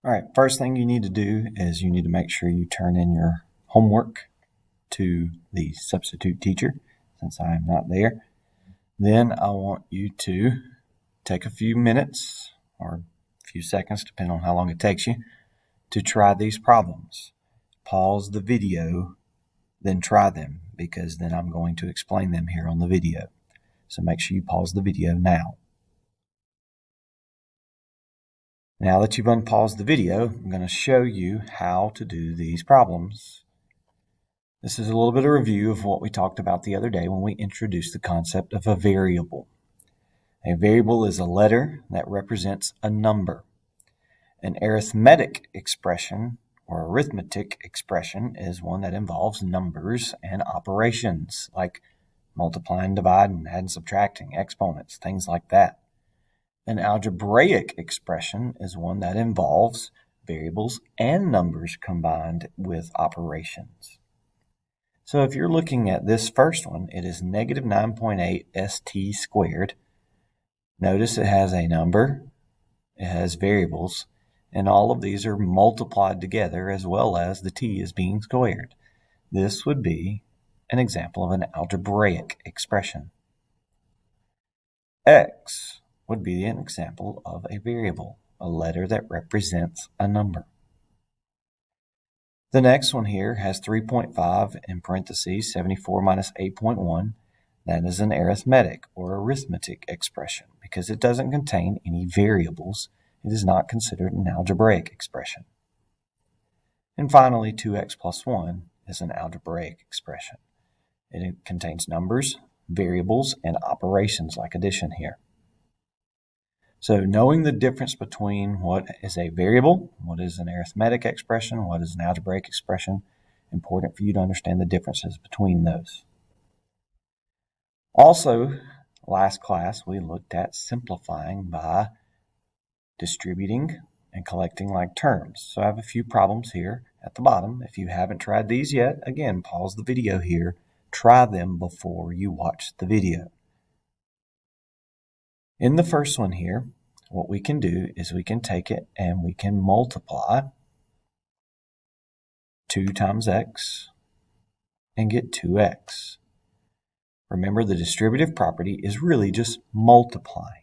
All right, first thing you need to do is you need to make sure you turn in your homework to the substitute teacher since I am not there. Then I want you to take a few minutes or a few seconds, depending on how long it takes you, to try these problems. Pause the video, then try them because then I'm going to explain them here on the video. So make sure you pause the video now. Now that you've unpaused the video, I'm going to show you how to do these problems. This is a little bit of review of what we talked about the other day when we introduced the concept of a variable. A variable is a letter that represents a number. An arithmetic expression or arithmetic expression is one that involves numbers and operations like multiplying, dividing, adding, subtracting, exponents, things like that. An algebraic expression is one that involves variables and numbers combined with operations. So if you're looking at this first one, it is negative 9.8 st squared. Notice it has a number, it has variables, and all of these are multiplied together as well as the t is being squared. This would be an example of an algebraic expression. X would be an example of a variable, a letter that represents a number. The next one here has 3.5 in parentheses, 74 minus 8.1. That is an arithmetic or arithmetic expression because it doesn't contain any variables. It is not considered an algebraic expression. And finally, 2x plus 1 is an algebraic expression. It contains numbers, variables, and operations like addition here. So knowing the difference between what is a variable, what is an arithmetic expression, what is an algebraic expression, important for you to understand the differences between those. Also, last class we looked at simplifying by distributing and collecting like terms. So I have a few problems here at the bottom. If you haven't tried these yet, again, pause the video here. Try them before you watch the video. In the first one here, what we can do is we can take it and we can multiply 2 times x and get 2x. Remember, the distributive property is really just multiplying.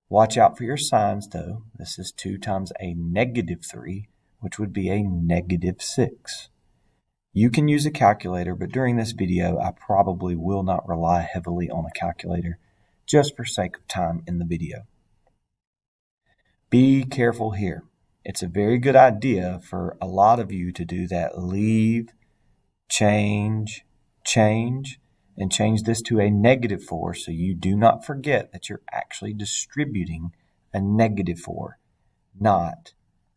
Watch out for your signs, though. This is 2 times a negative 3, which would be a negative 6. You can use a calculator, but during this video, I probably will not rely heavily on a calculator, just for sake of time in the video. Be careful here. It's a very good idea for a lot of you to do that leave, change, and change this to a negative 4 so you do not forget that you're actually distributing a negative 4, not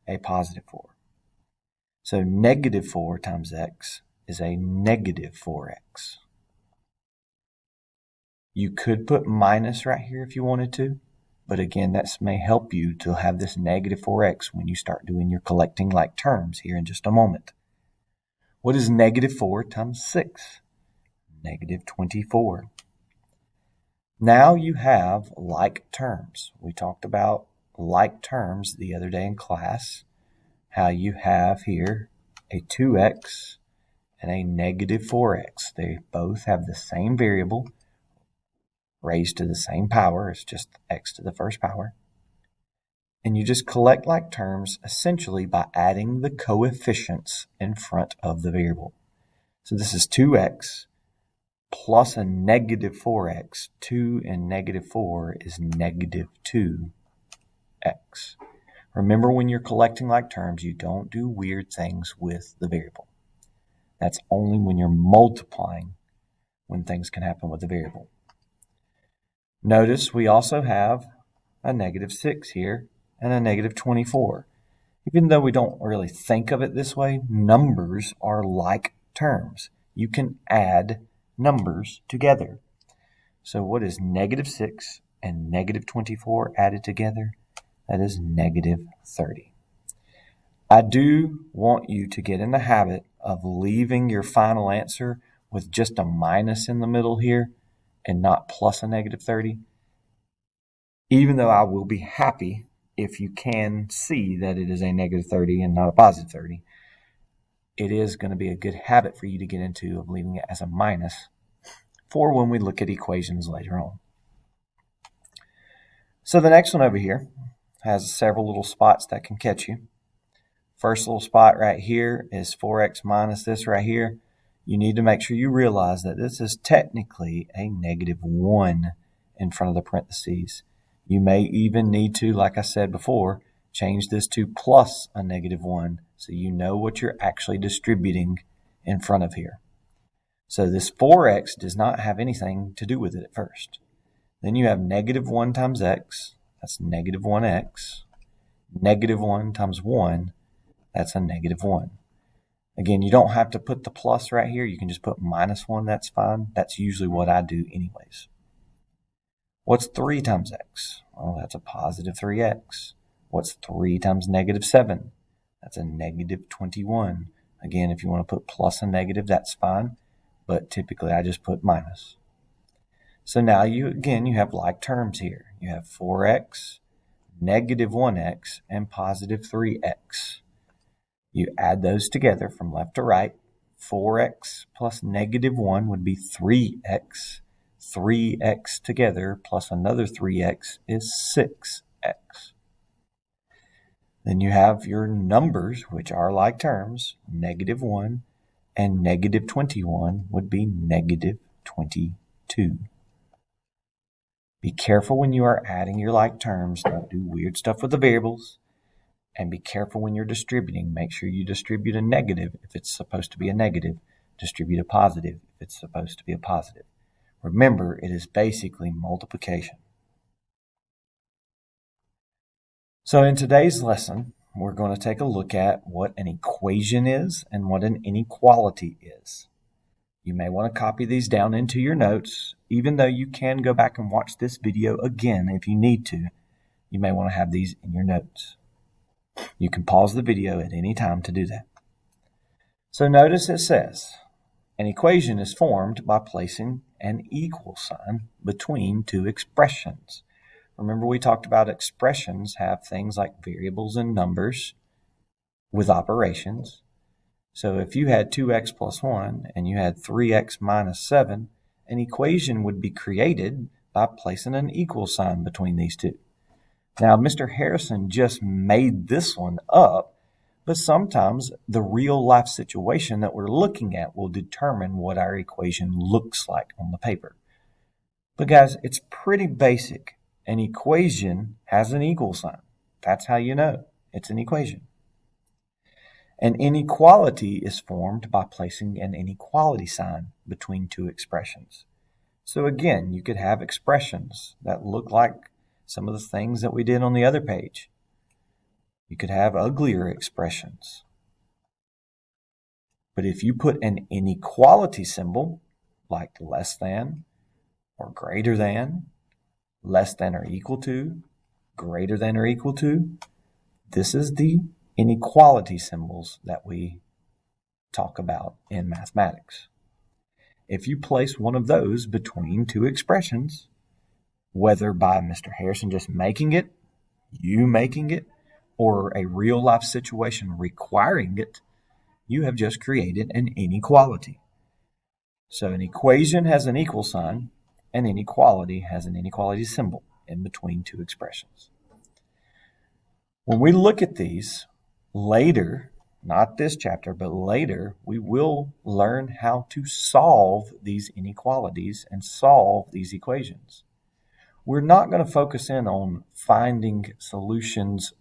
a positive 4. So negative 4 times x is a negative 4x. You could put minus right here if you wanted to, but again, that may help you to have this negative 4x when you start doing your collecting like terms here in just a moment. What is negative 4 times 6? Negative 24. Now you have like terms. We talked about like terms the other day in class, how you have here a 2x and a negative 4x. They both have the same variable raised to the same power. It's just x to the first power. And you just collect like terms essentially by adding the coefficients in front of the variable. So this is 2x plus a negative 4x. 2 and negative 4 is negative 2x. Remember, when you're collecting like terms, you don't do weird things with the variable. That's only when you're multiplying when things can happen with the variable. Notice we also have a negative 6 here and a negative 24. Even though we don't really think of it this way, numbers are like terms. You can add numbers together. So what is negative 6 and negative 24 added together? That is negative 30. I do want you to get in the habit of leaving your final answer with just a minus in the middle here and not plus a negative 30. Even though I will be happy if you can see that it is a negative 30 and not a positive 30, it is going to be a good habit for you to get into of leaving it as a minus for when we look at equations later on. So the next one over here has several little spots that can catch you. First little spot right here is 4x minus this right here. You need to make sure you realize that this is technically a negative 1 in front of the parentheses. You may even need to, like I said before, change this to plus a negative 1 so you know what you're actually distributing in front of here. So this 4x does not have anything to do with it at first. Then you have negative 1 times x, that's negative 1x. Negative 1 times 1, that's a negative 1. Again, you don't have to put the plus right here. You can just put minus 1. That's fine. That's usually what I do anyways. What's 3 times x? Well, that's a positive 3x. What's 3 times negative 7? That's a negative 21. Again, if you want to put plus and negative, that's fine. But typically, I just put minus. So now you have like terms here. You have 4x, negative 1x, and positive 3x. You add those together from left to right. 4x plus negative 1 would be 3x. 3x together plus another 3x is 6x. Then you have your numbers, which are like terms. Negative 1 and negative 21 would be negative 22. Be careful when you are adding your like terms. Don't do weird stuff with the variables. And be careful when you're distributing. Make sure you distribute a negative if it's supposed to be a negative. Distribute a positive if it's supposed to be a positive. Remember, it is basically multiplication. So in today's lesson, we're going to take a look at what an equation is and what an inequality is. You may want to copy these down into your notes, even though you can go back and watch this video again if you need to. You may want to have these in your notes. You can pause the video at any time to do that. So notice it says, an equation is formed by placing an equal sign between two expressions. Remember, we talked about expressions have things like variables and numbers with operations. So if you had 2x plus 1 and you had 3x minus 7, an equation would be created by placing an equal sign between these two. Now, Mr. Harrison just made this one up, but sometimes the real life situation that we're looking at will determine what our equation looks like on the paper. But guys, it's pretty basic. An equation has an equal sign. That's how you know it's an equation. An inequality is formed by placing an inequality sign between two expressions. So again, you could have expressions that look like some of the things that we did on the other page. You could have uglier expressions. But if you put an inequality symbol, like less than or greater than, less than or equal to, greater than or equal to, this is the inequality symbols that we talk about in mathematics. If you place one of those between two expressions, whether by Mr. Harrison just making it, you making it, or a real life situation requiring it, you have just created an inequality. So an equation has an equal sign, and inequality has an inequality symbol in between two expressions. When we look at these later, not this chapter, but later, we will learn how to solve these inequalities and solve these equations. We're not going to focus in on finding solutions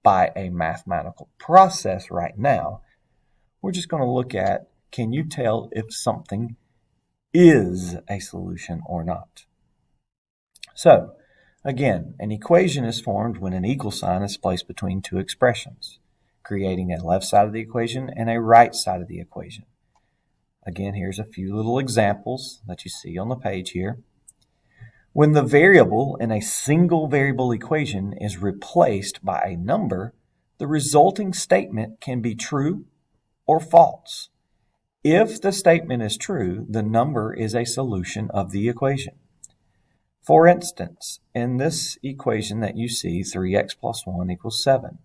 by a mathematical process right now. We're just going to look at, can you tell if something is a solution or not? So, again, an equation is formed when an equal sign is placed between two expressions, creating a left side of the equation and a right side of the equation. Again, here's a few little examples that you see on the page here. When the variable in a single variable equation is replaced by a number, the resulting statement can be true or false. If the statement is true, the number is a solution of the equation. For instance, in this equation that you see, 3x plus 1 equals 7.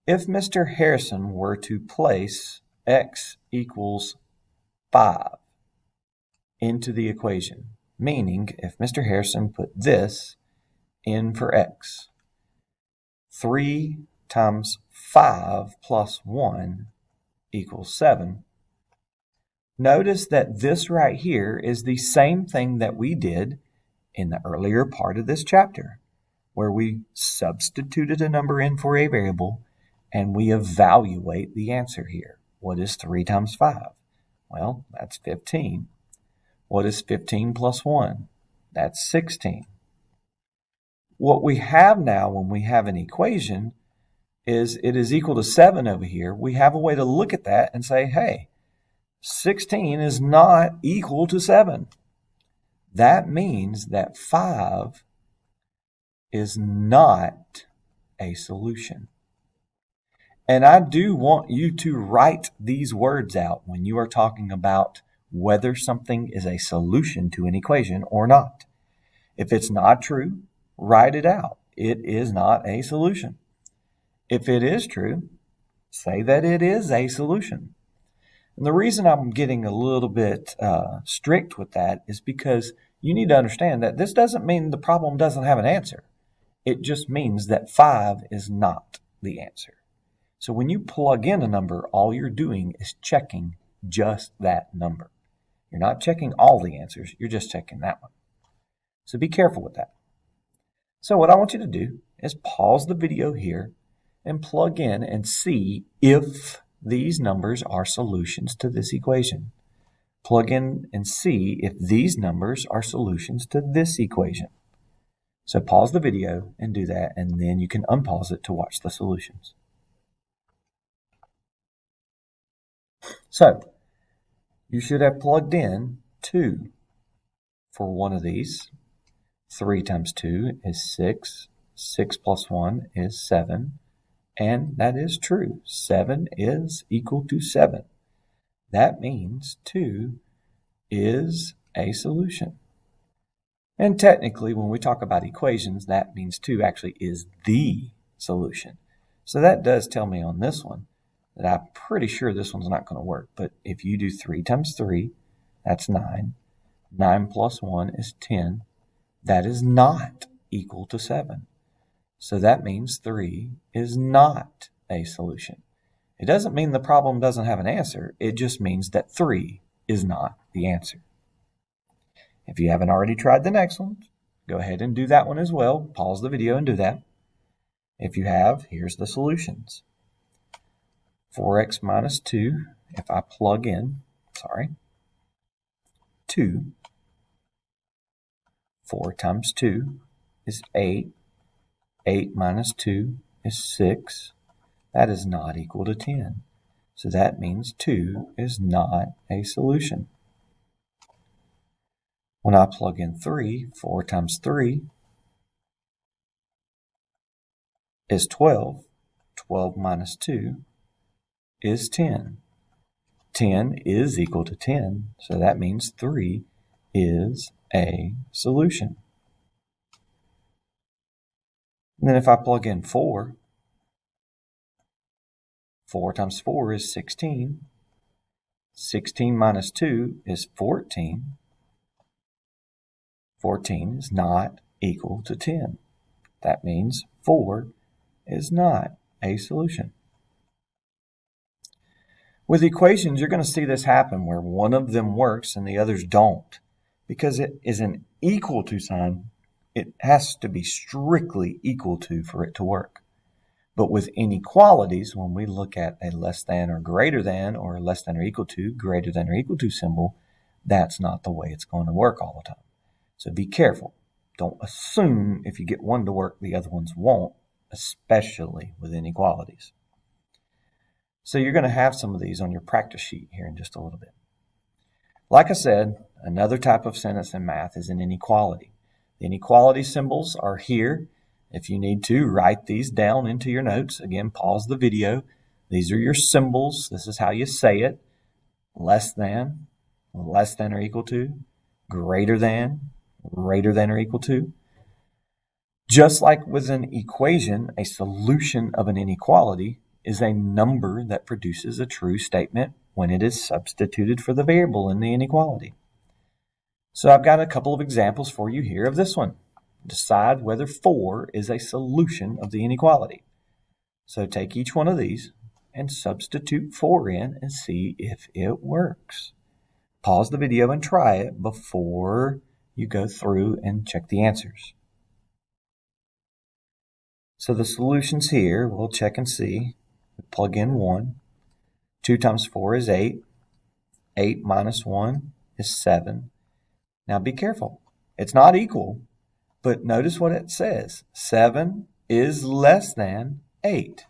If Mr. Harrison were to place x equals 5 into the equation, meaning if Mr. Harrison put this in for x, 3 times 5 plus 1 equals 7. Notice that this right here is the same thing that we did in the earlier part of this chapter, where we substituted a number in for a variable and we evaluate the answer here. What is 3 times 5? Well, that's 15. What is 15 plus 1? That's 16. What we have now when we have an equation is it is equal to 7 over here. We have a way to look at that and say, hey, 16 is not equal to 7. That means that 5 is not a solution. And I do want you to write these words out when you are talking about whether something is a solution to an equation or not. If it's not true, write it out. It is not a solution. If it is true, say that it is a solution. And the reason I'm getting a little bit strict with that is because you need to understand that this doesn't mean the problem doesn't have an answer. It just means that 5 is not the answer. So when you plug in a number, all you're doing is checking just that number. You're not checking all the answers, you're just checking that one. So be careful with that. So what I want you to do is pause the video here and plug in and see if these numbers are solutions to this equation. Plug in and see if these numbers are solutions to this equation. So pause the video and do that, and then you can unpause it to watch the solutions. So you should have plugged in 2 for one of these. 3 times 2 is 6. 6 plus 1 is 7. And that is true. 7 is equal to 7. That means 2 is a solution. And technically, when we talk about equations, that means 2 actually is the solution. So that does tell me on this one that I'm pretty sure this one's not going to work. But if you do 3 times 3, that's 9. 9 plus 1 is 10. That is not equal to 7. So that means 3 is not a solution. It doesn't mean the problem doesn't have an answer. It just means that 3 is not the answer. If you haven't already tried the next one, go ahead and do that one as well. Pause the video and do that. If you have, here's the solutions. 4x minus 2, if I plug in, 2. 4 times 2 is 8. 8 minus 2 is 6. That is not equal to 10. So that means 2 is not a solution. When I plug in 3, 4 times 3 is 12. 12 minus 2 is 10. 10 is equal to 10, so that means 3 is a solution. And then if I plug in 4, 4 times 4 is 16. 16 minus 2 is 14. 14 is not equal to 10. That means 4 is not a solution. With equations, you're going to see this happen where one of them works and the others don't. Because it is an equal to sign, it has to be strictly equal to for it to work. But with inequalities, when we look at a less than or greater than or less than or equal to, greater than or equal to symbol, that's not the way it's going to work all the time. So be careful. Don't assume if you get one to work, the other ones won't, especially with inequalities. So you're going to have some of these on your practice sheet here in just a little bit. Like I said, another type of sentence in math is an inequality. The inequality symbols are here. If you need to, write these down into your notes. Again, pause the video. These are your symbols. This is how you say it. Less than or equal to, greater than greater than or equal to. Just like with an equation, a solution of an inequality is a number that produces a true statement when it is substituted for the variable in the inequality. So I've got a couple of examples for you here of this one. Decide whether 4 is a solution of the inequality. So take each one of these and substitute 4 in and see if it works. Pause the video and try it before you go through and check the answers. So the solutions here, we'll check and see. We plug in 1. 2 times 4 is 8. 8 minus 1 is 7. Now be careful. It's not equal, but notice what it says. 7 is less than 8.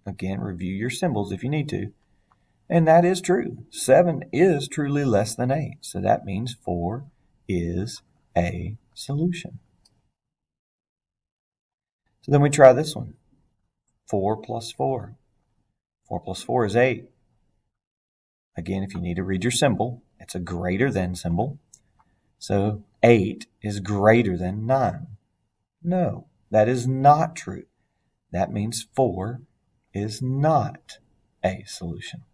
Again, review your symbols if you need to. And that is true. 7 is truly less than 8. So that means 4 is a solution. So then we try this one. 4 plus 4. 4 plus 4 is 8. Again, if you need to read your symbol, it's a greater than symbol. So 8 is greater than 9. No, that is not true. That means 4 is not a solution.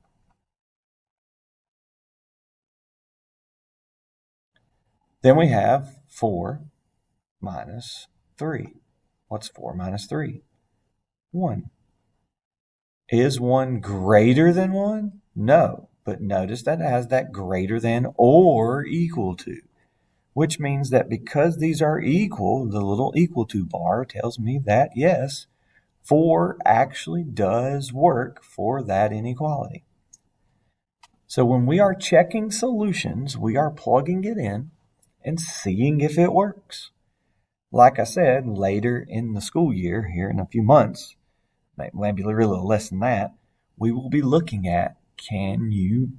Then we have 4 minus 3. What's 4 minus 3? 1. Is 1 greater than 1? No, but notice that it has that greater than or equal to, which means that because these are equal, the little equal to bar tells me that, yes, 4 actually does work for that inequality. So when we are checking solutions, we are plugging it in and seeing if it works. Like I said, later in the school year, here in a few months, maybe really less than that, we will be looking at, can you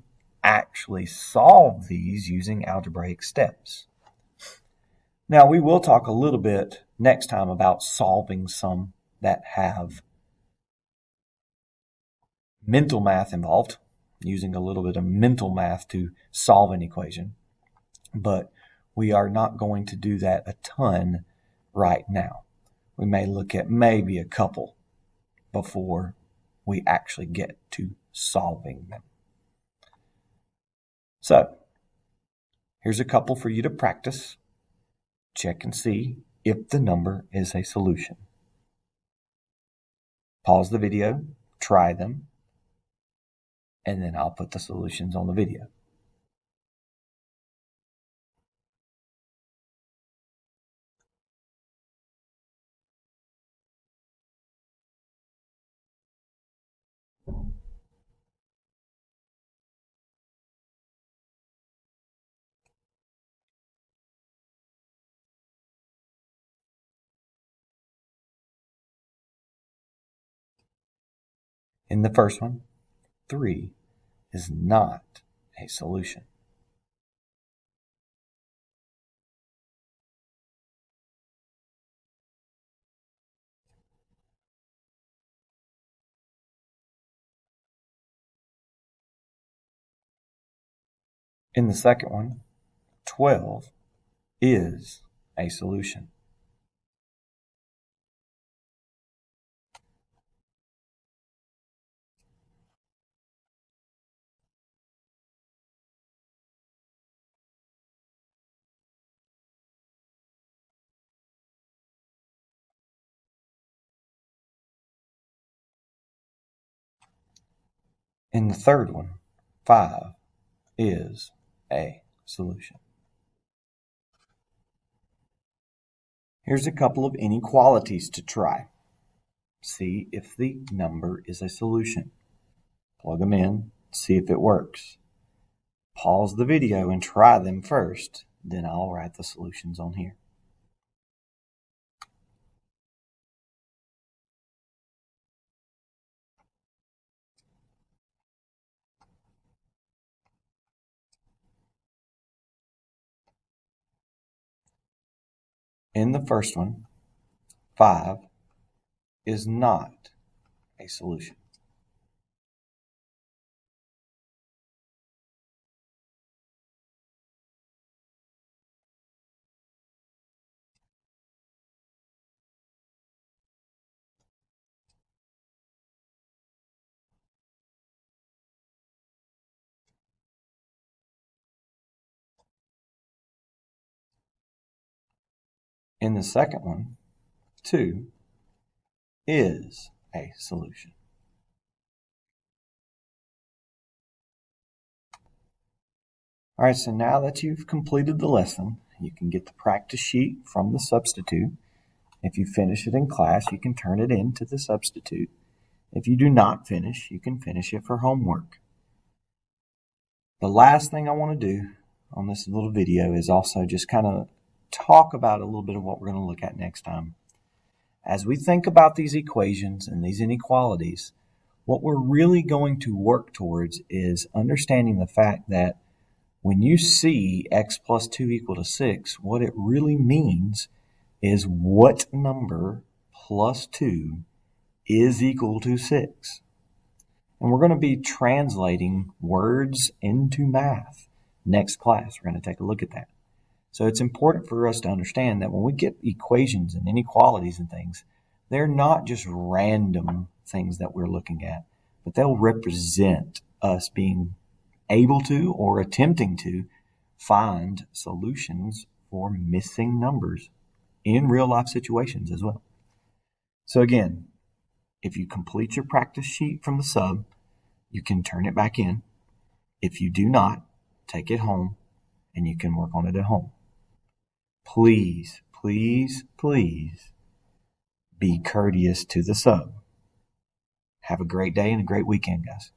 actually solve these using algebraic steps? Now, we will talk a little bit next time about solving some that have mental math involved, using a little bit of mental math to solve an equation. But we are not going to do that a ton right now. We may look at maybe a couple before we actually get to solving them. So, here's a couple for you to practice. Check and see if the number is a solution. Pause the video, try them, and then I'll put the solutions on the video. In the first one, 3 is not a solution. In the second one, 12 is a solution. In the third one, 5 is a solution. Here's a couple of inequalities to try. See if the number is a solution. Plug them in, see if it works. Pause the video and try them first, then I'll write the solutions on here. In the first one, 5 is not a solution. In the second one, 2 is a solution. All right, so now that you've completed the lesson, you can get the practice sheet from the substitute. If you finish it in class, you can turn it in to the substitute. If you do not finish, you can finish it for homework. The last thing I want to do on this little video is also just kind of talk about a little bit of what we're going to look at next time. As we think about these equations and these inequalities, what we're really going to work towards is understanding the fact that when you see x plus 2 equal to 6, what it really means is what number plus 2 is equal to 6. And we're going to be translating words into math. Next class, we're going to take a look at that. So it's important for us to understand that when we get equations and inequalities and things, they're not just random things that we're looking at, but they'll represent us being able to or attempting to find solutions for missing numbers in real life situations as well. So again, if you complete your practice sheet from the sub, you can turn it back in. If you do not, take it home and you can work on it at home. Please, please, please be courteous to the sub. Have a great day and a great weekend, guys.